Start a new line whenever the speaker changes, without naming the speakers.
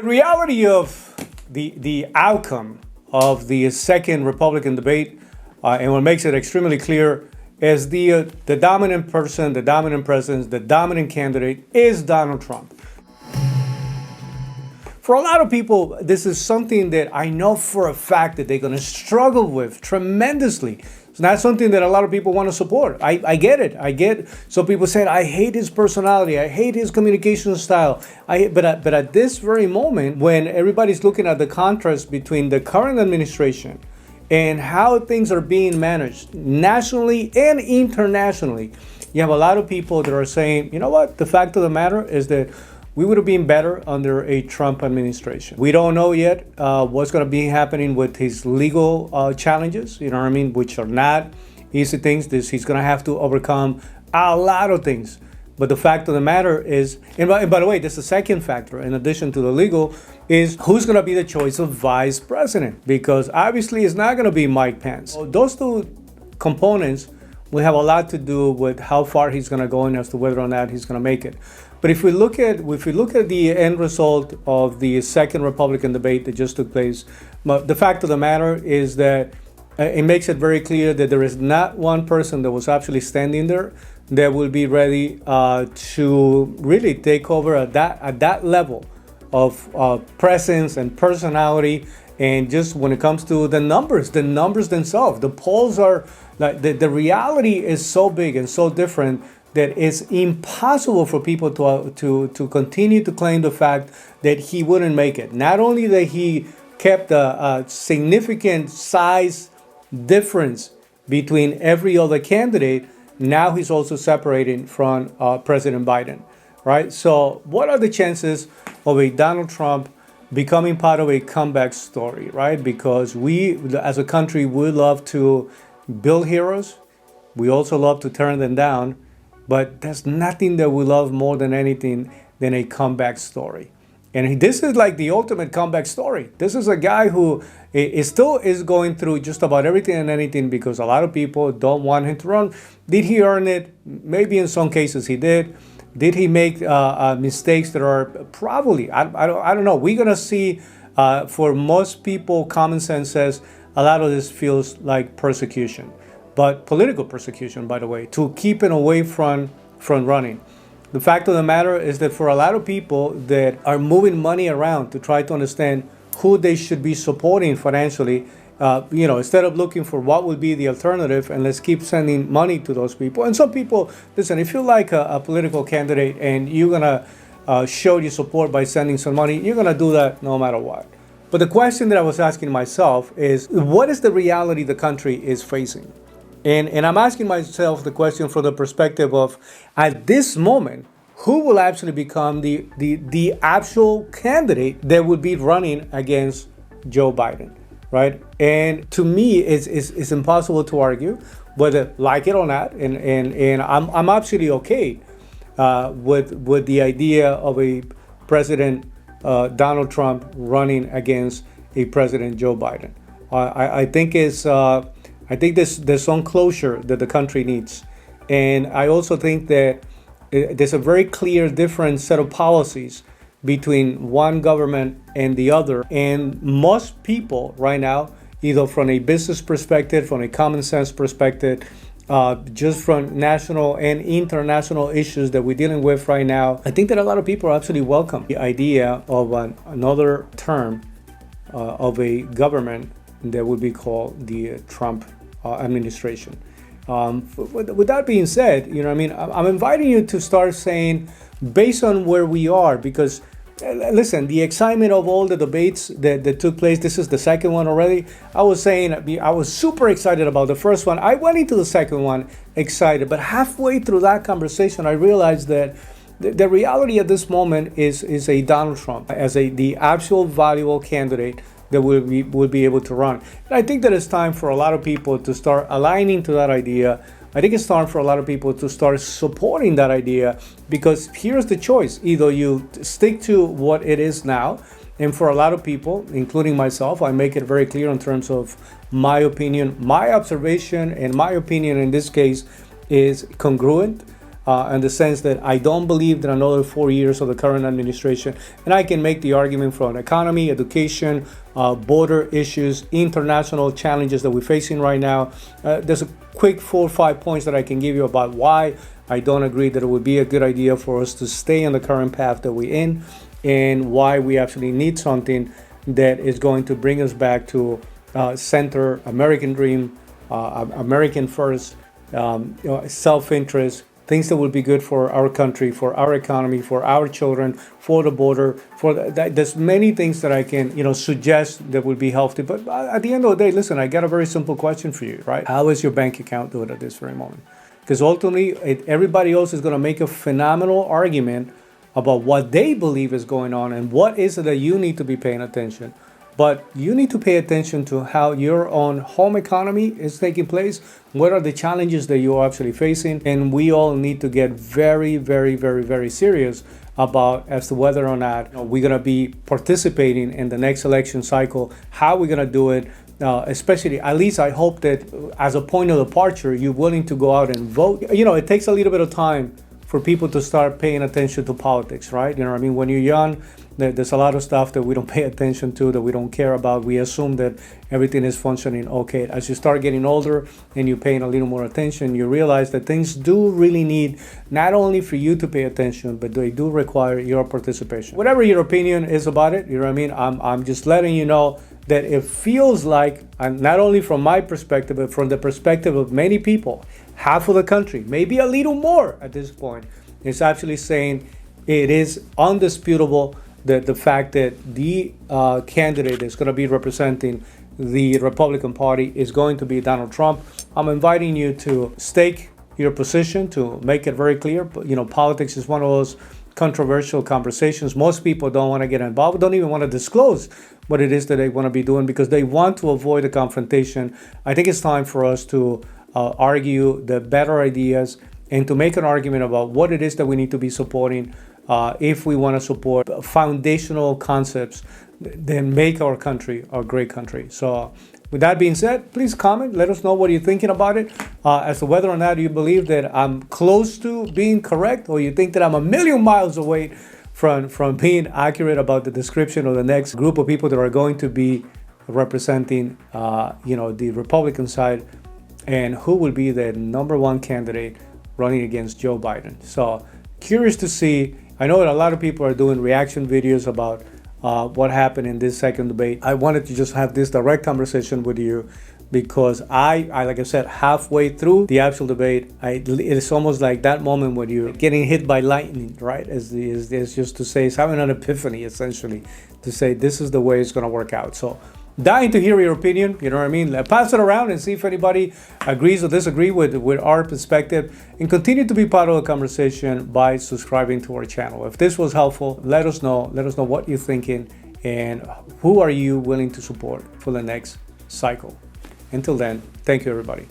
Reality of the outcome of the second Republican debate, and what makes it extremely clear is the dominant person, the dominant president, the dominant candidate is Donald Trump. For a lot of people, this is something that I know for a fact that they're going to struggle with tremendously. It's not something that a lot of people want to support. I get it. Some people said, I hate his personality. I hate his communication style. But at this very moment, when everybody's looking at the contrast between the current administration and how things are being managed nationally and internationally, you have a lot of people that are saying, you know what? The fact of the matter is that we would have been better under a Trump administration. We don't know yet what's going to be happening with his legal challenges, you know what I mean, which are not easy things. He's going to have to overcome a lot of things. But the fact of the matter is, and by the way, there's a second factor in addition to the legal, is who's going to be the choice of vice president? Because obviously it's not going to be Mike Pence. So those two components will have a lot to do with how far he's going to go and as to whether or not he's going to make it. But if we look at the end result of the second Republican debate that just took place, the fact of the matter is that it makes it very clear that there is not one person that was actually standing there that will be ready to really take over at that level of presence and personality. And just when it comes to the numbers themselves, the polls are like the reality is so big and so different that it's impossible for people to continue to claim the fact that he wouldn't make it. Not only that he kept a significant size difference between every other candidate, now he's also separating from President Biden, right? So what are the chances of a Donald Trump becoming part of a comeback story, right? Because we, as a country, we love to build heroes. We also love to turn them down. But there's nothing that we love more than anything than a comeback story. And this is like the ultimate comeback story. This is a guy who still is going through just about everything and anything because a lot of people don't want him to run. Did he earn it? Maybe in some cases he did. Did he make mistakes that are probably, I don't know. We're going to see, for most people, common sense says a lot of this feels like persecution. But political persecution, by the way, to keep it away from running. The fact of the matter is that for a lot of people that are moving money around to try to understand who they should be supporting financially, instead of looking for what would be the alternative and let's keep sending money to those people. And some people, listen, if you like a political candidate and you're going to show your support by sending some money, you're going to do that no matter what. But the question that I was asking myself is, what is the reality the country is facing? And I'm asking myself the question from the perspective of, at this moment, who will actually become the actual candidate that would be running against Joe Biden, right? And to me, it's impossible to argue whether like it or not. And I'm absolutely okay with the idea of a President Donald Trump running against a President Joe Biden. I think there's some closure that the country needs. And I also think that there's a very clear different set of policies between one government and the other. And most people right now, either from a business perspective, from a common sense perspective, just from national and international issues that we're dealing with right now, I think that a lot of people actually welcome the idea of another term of a government that would be called the Trump administration. With that being said, I'm inviting you to start saying, based on where we are, because listen, the excitement of all the debates that took place, this is the second one already. I was saying I was super excited about the first one. I went into the second one excited, but halfway through that conversation, I realized that the reality at this moment is a Donald Trump as the actual valuable candidate that will be able to run. And I think that it's time for a lot of people to start aligning to that idea. I think it's time for a lot of people to start supporting that idea, because here's the choice. Either you stick to what it is now, and for a lot of people, including myself, I make it very clear in terms of my opinion, my observation, and my opinion in this case is congruent. in the sense that I don't believe that another 4 years of the current administration, and I can make the argument from economy, education, border issues, international challenges that we're facing right now. There's a quick 4 or 5 points that I can give you about why I don't agree that it would be a good idea for us to stay on the current path that we're in, and why we actually need something that is going to bring us back to center American dream, American first, self-interest, things that would be good for our country, for our economy, for our children, for the border, there's many things that I can, suggest that would be healthy. But at the end of the day, listen, I got a very simple question for you, right? How is your bank account doing at this very moment? Because ultimately, everybody else is going to make a phenomenal argument about what they believe is going on and what is it that you need to be paying attention. But you need to pay attention to how your own home economy is taking place. What are the challenges that you're actually facing? And we all need to get very, very, very, very serious about as to whether or not we're going to be participating in the next election cycle, how we're going to do it. Especially, at least I hope that as a point of departure, you're willing to go out and vote. It takes a little bit of time for people to start paying attention to politics, right? When you're young, there's a lot of stuff that we don't pay attention to, that we don't care about. We assume that everything is functioning okay. As you start getting older and you're paying a little more attention, you realize that things do really need not only for you to pay attention, but they do require your participation. Whatever your opinion is about it, I'm just letting you know that it feels like, and not only from my perspective, but from the perspective of many people, half of the country, maybe a little more at this point, is actually saying it is undisputable that the fact that the candidate is going to be representing the Republican Party is going to be Donald Trump. I'm inviting you to stake your position, to make it very clear. Politics is one of those controversial conversations. Most people don't want to get involved, don't even want to disclose what it is that they want to be doing because they want to avoid a confrontation. I think it's time for us to argue the better ideas and to make an argument about what it is that we need to be supporting if we want to support foundational concepts that make our country a great country. So with that being said, please comment. Let us know what you're thinking about it as to whether or not you believe that I'm close to being correct, or you think that I'm a million miles away from being accurate about the description of the next group of people that are going to be representing the Republican side, and who will be the number one candidate running against Joe Biden. So curious to see. I know that a lot of people are doing reaction videos about what happened in this second debate. I wanted to just have this direct conversation with you because I like I said, halfway through the actual debate, it's almost like that moment when you're getting hit by lightning, right? As just to say, it's having an epiphany, essentially, to say this is the way it's going to work out. So dying to hear your opinion, pass it around and see if anybody agrees or disagrees with our perspective, and continue to be part of the conversation by subscribing to our channel. If this was helpful, let us know what you're thinking and who are you willing to support for the next cycle. Until then, thank you, everybody.